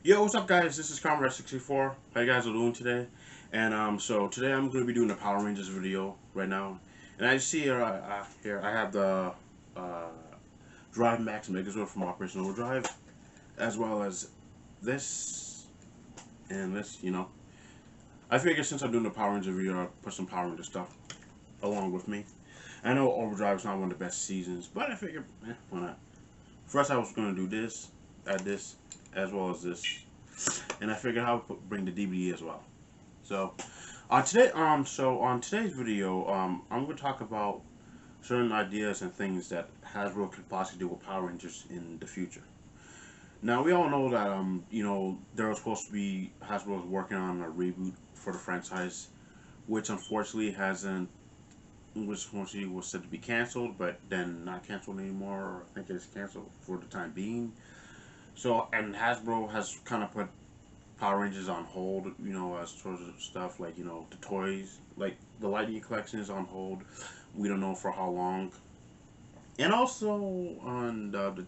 Yo, what's up, guys? This is Comrade64. How you guys are doing today? And so today I'm going to be doing a Power Rangers video right now. And I see here I have the uh, Drive Max Megazord from Operation Overdrive, as well as this and this. I figured since I'm doing the Power Rangers video, I'll put some Power Ranger stuff along with me. I know Overdrive is not one of the best seasons, but I figured, why not? First, I was going to do this, add this, as well as this, and I figured I would bring the DVD as well. So, on today's video, I'm going to talk about certain ideas and things that Hasbro could possibly do with Power Rangers in the future. Now, we all know that there was supposed to be Hasbro was working on a reboot for the franchise, which unfortunately hasn't. Which unfortunately was said to be canceled, but then not canceled anymore. Or I think it's canceled for the time being. So, and Hasbro has kind of put Power Rangers on hold, as sort of stuff like, the toys, like the Lightning collection is on hold. We don't know for how long. And also on the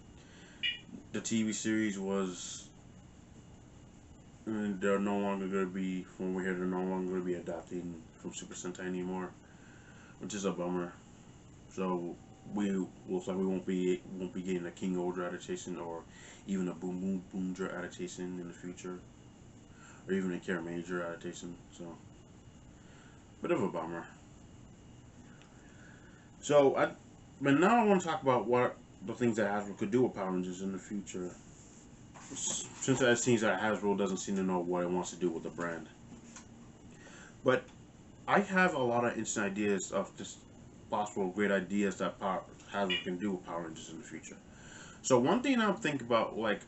TV series was, they're no longer going to be, from what we hear, they're no longer going to be adapting from Super Sentai anymore, which is a bummer. So we looks like we won't be getting a King Ultra adaptation or even a Boomja adaptation in the future, or even a Care Major adaptation. So bit of a bummer. But now I want to talk about what the things that Hasbro could do with Power Rangers in the future. Since it seems that Hasbro doesn't seem to know what it wants to do with the brand, but I have a lot of interesting ideas of just possible great ideas that Hasbro can do with Power Rangers in the future. So one thing I'm thinking about, like,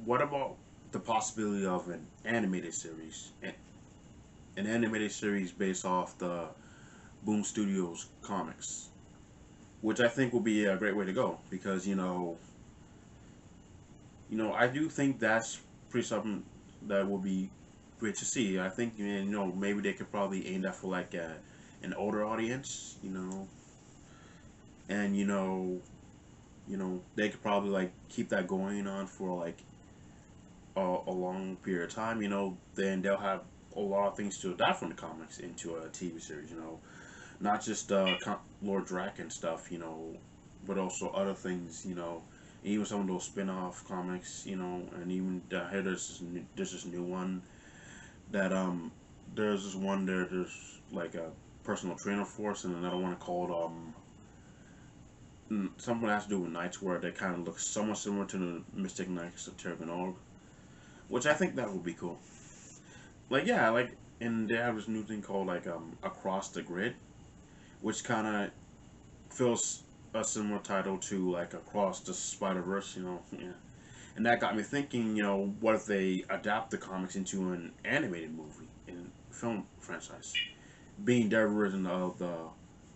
what about the possibility of an animated series? An animated series based off the Boom Studios comics, which I think will be a great way to go, because I do think that's pretty something that will be great to see. I think maybe they could probably aim that for like an older audience, and they could probably like keep that going on for like a long period of time. Then they'll have a lot of things to adapt from the comics into a TV series. Not just Lord Draken stuff, but also other things. Even some of those spin-off comics, and even here there's this new one that there's this one there's like a personal trainer force, and another one called something that has to do with knights, where they kind of look somewhat similar to the Mystic Knights of Terragon, which I think that would be cool. And they have this new thing called like Across the Grid, which kind of feels a similar title to like Across the Spider-Verse, yeah. And that got me thinking, what if they adapt the comics into an animated movie and film franchise, being their version of the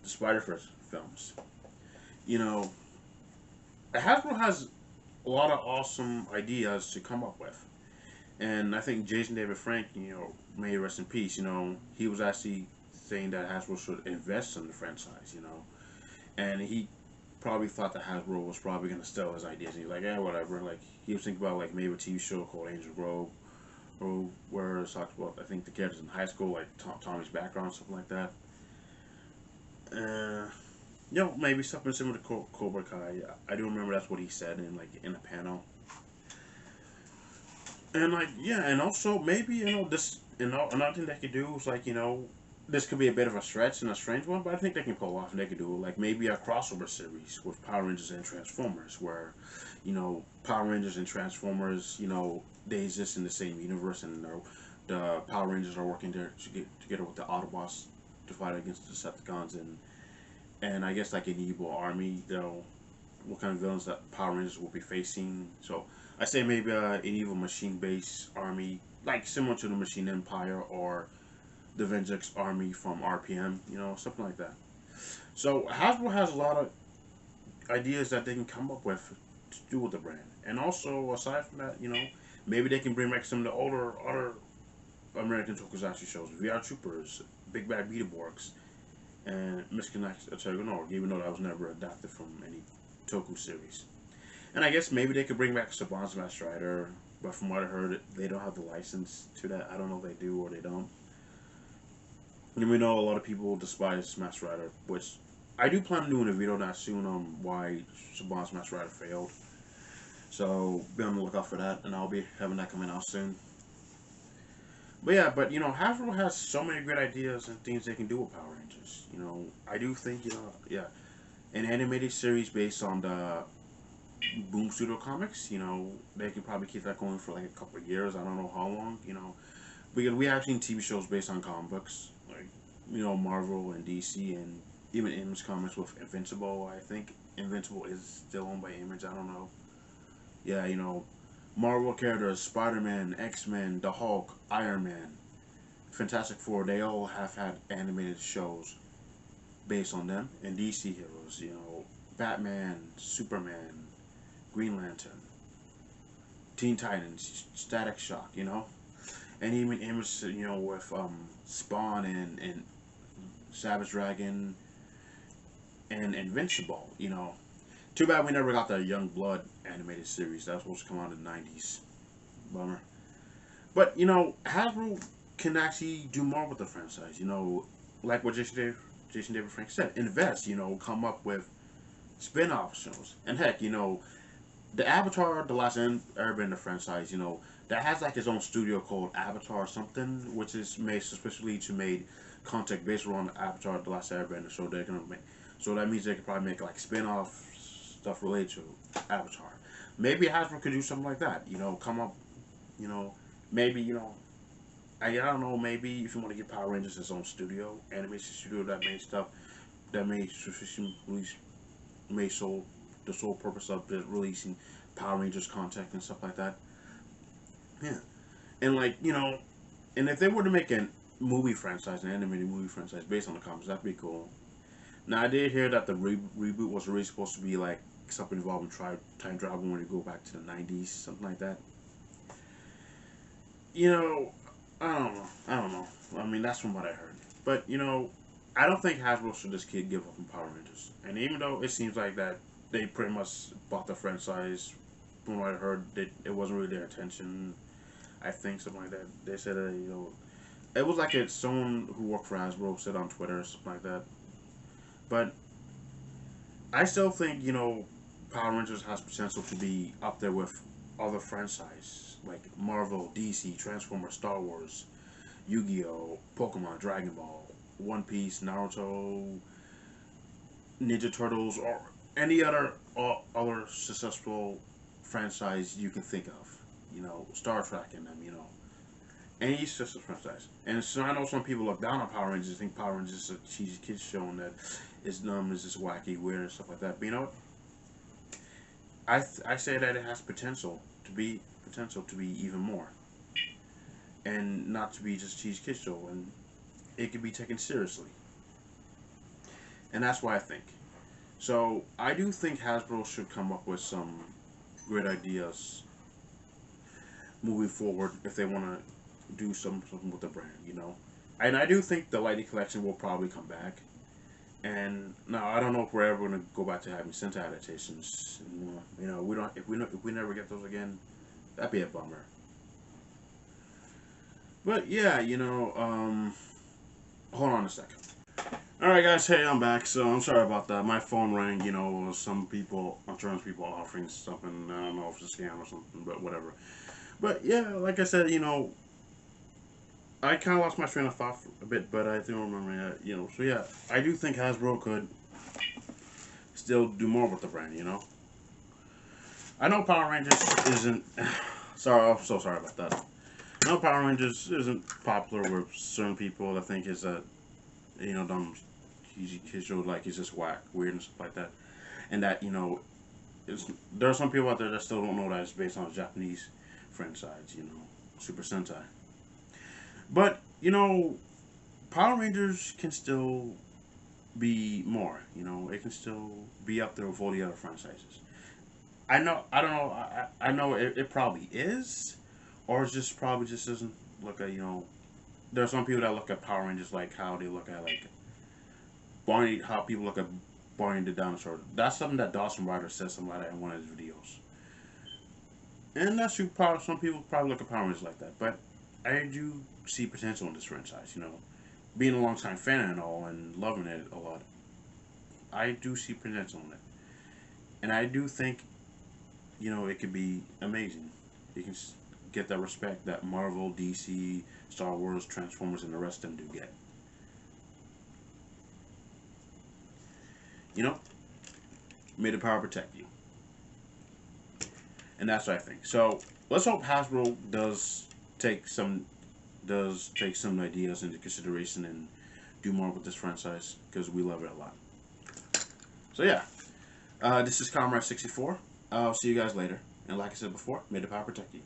Spider-Verse films. Hasbro has a lot of awesome ideas to come up with. And I think Jason David Frank, may he rest in peace, he was actually saying that Hasbro should invest in the franchise, and he probably thought that Hasbro was probably going to steal his ideas. And he's like, yeah, whatever. Like, he was thinking about like maybe a TV show called Angel Grove, or where it talks about, I think, the characters in high school, like Tommy's background, something like that. Maybe something similar to Cobra Kai. I do remember that's what he said in a panel. And and also maybe this, another thing they could do is like this could be a bit of a stretch and a strange one, but I think they can pull off, and they could do like maybe a crossover series with Power Rangers and Transformers, where Power Rangers and Transformers, they exist in the same universe, and the Power Rangers are working there together with the Autobots to fight against the Decepticons, and I guess like an evil army, what kind of villains that Power Rangers will be facing. So I say maybe an evil machine-based army, like similar to the Machine Empire or the Vengeance Army from RPM, something like that. So Hasbro has a lot of ideas that they can come up with to do with the brand. And also, aside from that, maybe they can bring back some of the other American Tokusatsu shows, VR Troopers, Big Bad Beetleborgs, and Mystic Knights of Terragon, even though that was never adapted from any Toku series. And I guess maybe they could bring back Saban's Master Rider, but from what I heard, they don't have the license to that. I don't know if they do or they don't. And we know a lot of people despise Masked Rider, which I do plan on doing a video not soon on why Saban's Masked Rider failed. So be on the lookout for that, and I'll be having that coming out soon. But yeah, but you know, Hasbro has so many great ideas and things they can do with Power Rangers. You know, I do think, you know, yeah, an animated series based on the Boom Studio comics, you know, they could probably keep that going for like a couple of years. I don't know how long, you know, because we have seen TV shows based on comic books, like, you know, Marvel and DC and even Image Comics with Invincible. I think Invincible is still owned by Image. I don't know. Yeah, you know, Marvel characters, Spider-Man, X-Men, the Hulk, Iron Man, Fantastic Four, they all have had animated shows based on them. And DC heroes, you know, Batman, Superman, Green Lantern, Teen Titans, Static Shock, you know. And even Image, you know, with Spawn and Savage Dragon and Invincible, you know. Too bad we never got the Young Blood animated series. That was supposed to come out in the 90s. Bummer. But, you know, Hasbro can actually do more with the franchise. You know, like what Jason David Frank said. Invest, you know, come up with spin-off shows. And heck, you know, the Avatar, The Last Airbender franchise, you know, that has like its own studio called Avatar something, which is made specifically to make content based around Avatar, The Last Airbender. So they're gonna make, so that means they could probably make like spin-off stuff related to Avatar. Maybe Hasbro could do something like that. You know, come up, you know, maybe, you know, I don't know, maybe if you want to get Power Rangers its own studio, animation studio that made stuff, that made sufficient release, made the sole purpose of releasing Power Rangers content and stuff like that. Yeah. And like, you know, and if they were to make a movie franchise, an animated movie franchise based on the comics, that'd be cool. Now I did hear that the reboot was really supposed to be like something involving time travel when you go back to the 90s, something like that. You know, I don't know. I don't know. I mean, that's from what I heard. But, you know, I don't think Hasbro should just give up on Power Rangers. And even though it seems like that they pretty much bought the franchise, from what I heard, it wasn't really their intention. I think something like that. They said that, you know, it was like someone who worked for Hasbro said on Twitter or something like that. But I still think, you know, Power Rangers has potential to be up there with other franchises like Marvel, DC, Transformers, Star Wars, Yu-Gi-Oh, Pokemon, Dragon Ball, One Piece, Naruto, Ninja Turtles, or any other successful franchise you can think of. You know, Star Trek in them, you know. Any successful franchise. And so I know some people look down on Power Rangers, think Power Rangers is a cheesy kids show and that it's dumb, it's just wacky, weird, and stuff like that. But you know what? I say that it has potential to be even more, and not to be just cheesy kids show, and it can be taken seriously. And that's what I think. So I do think Hasbro should come up with some great ideas moving forward if they want to do something with the brand, you know. And I do think the Lightning Collection will probably come back. And now I don't know if we're ever going to go back to having Sentai adaptations. You know, if we never get those again, that'd be a bummer. But yeah, you know, hold on a second. Alright guys, hey, I'm back. So I'm sorry about that. My phone rang, you know, some people, insurance people offering something. I don't know if it's a scam or something, but whatever. But yeah, like I said, you know, I kind of lost my train of thought a bit, but I do remember that, you know. So yeah, I do think Hasbro could still do more with the brand, you know. I know Power Rangers isn't, sorry, I'm so sorry about that. I know Power Rangers isn't popular with certain people that think it's a, you know, dumb kids show, like it's just whack, weird and stuff like that. And that, you know, there are some people out there that still don't know that it's based on a Japanese franchise, you know, Super Sentai. But, you know, Power Rangers can still be more, you know, it can still be up there with all the other franchises. I don't know, I know it probably is, or it's just probably just doesn't look at, you know, there are some people that look at Power Rangers like how they look at, like, Barney, how people look at Barney the Dinosaur. That's something that Dawson Ryder says something like that in one of his videos. And that's true. Probably some people probably look at Power Rangers like that, but I do see potential in this franchise. You know, being a longtime fan and all, and loving it a lot, I do see potential in it, and I do think it could be amazing. You can get that respect that Marvel, DC, Star Wars, Transformers, and the rest of them do get. You know, may the power protect you, and that's what I think. So let's hope Hasbro take some ideas into consideration and do more with this franchise because we love it a lot. So yeah, this is Comrade 64. I'll see you guys later, and like I said before, may the power protect you.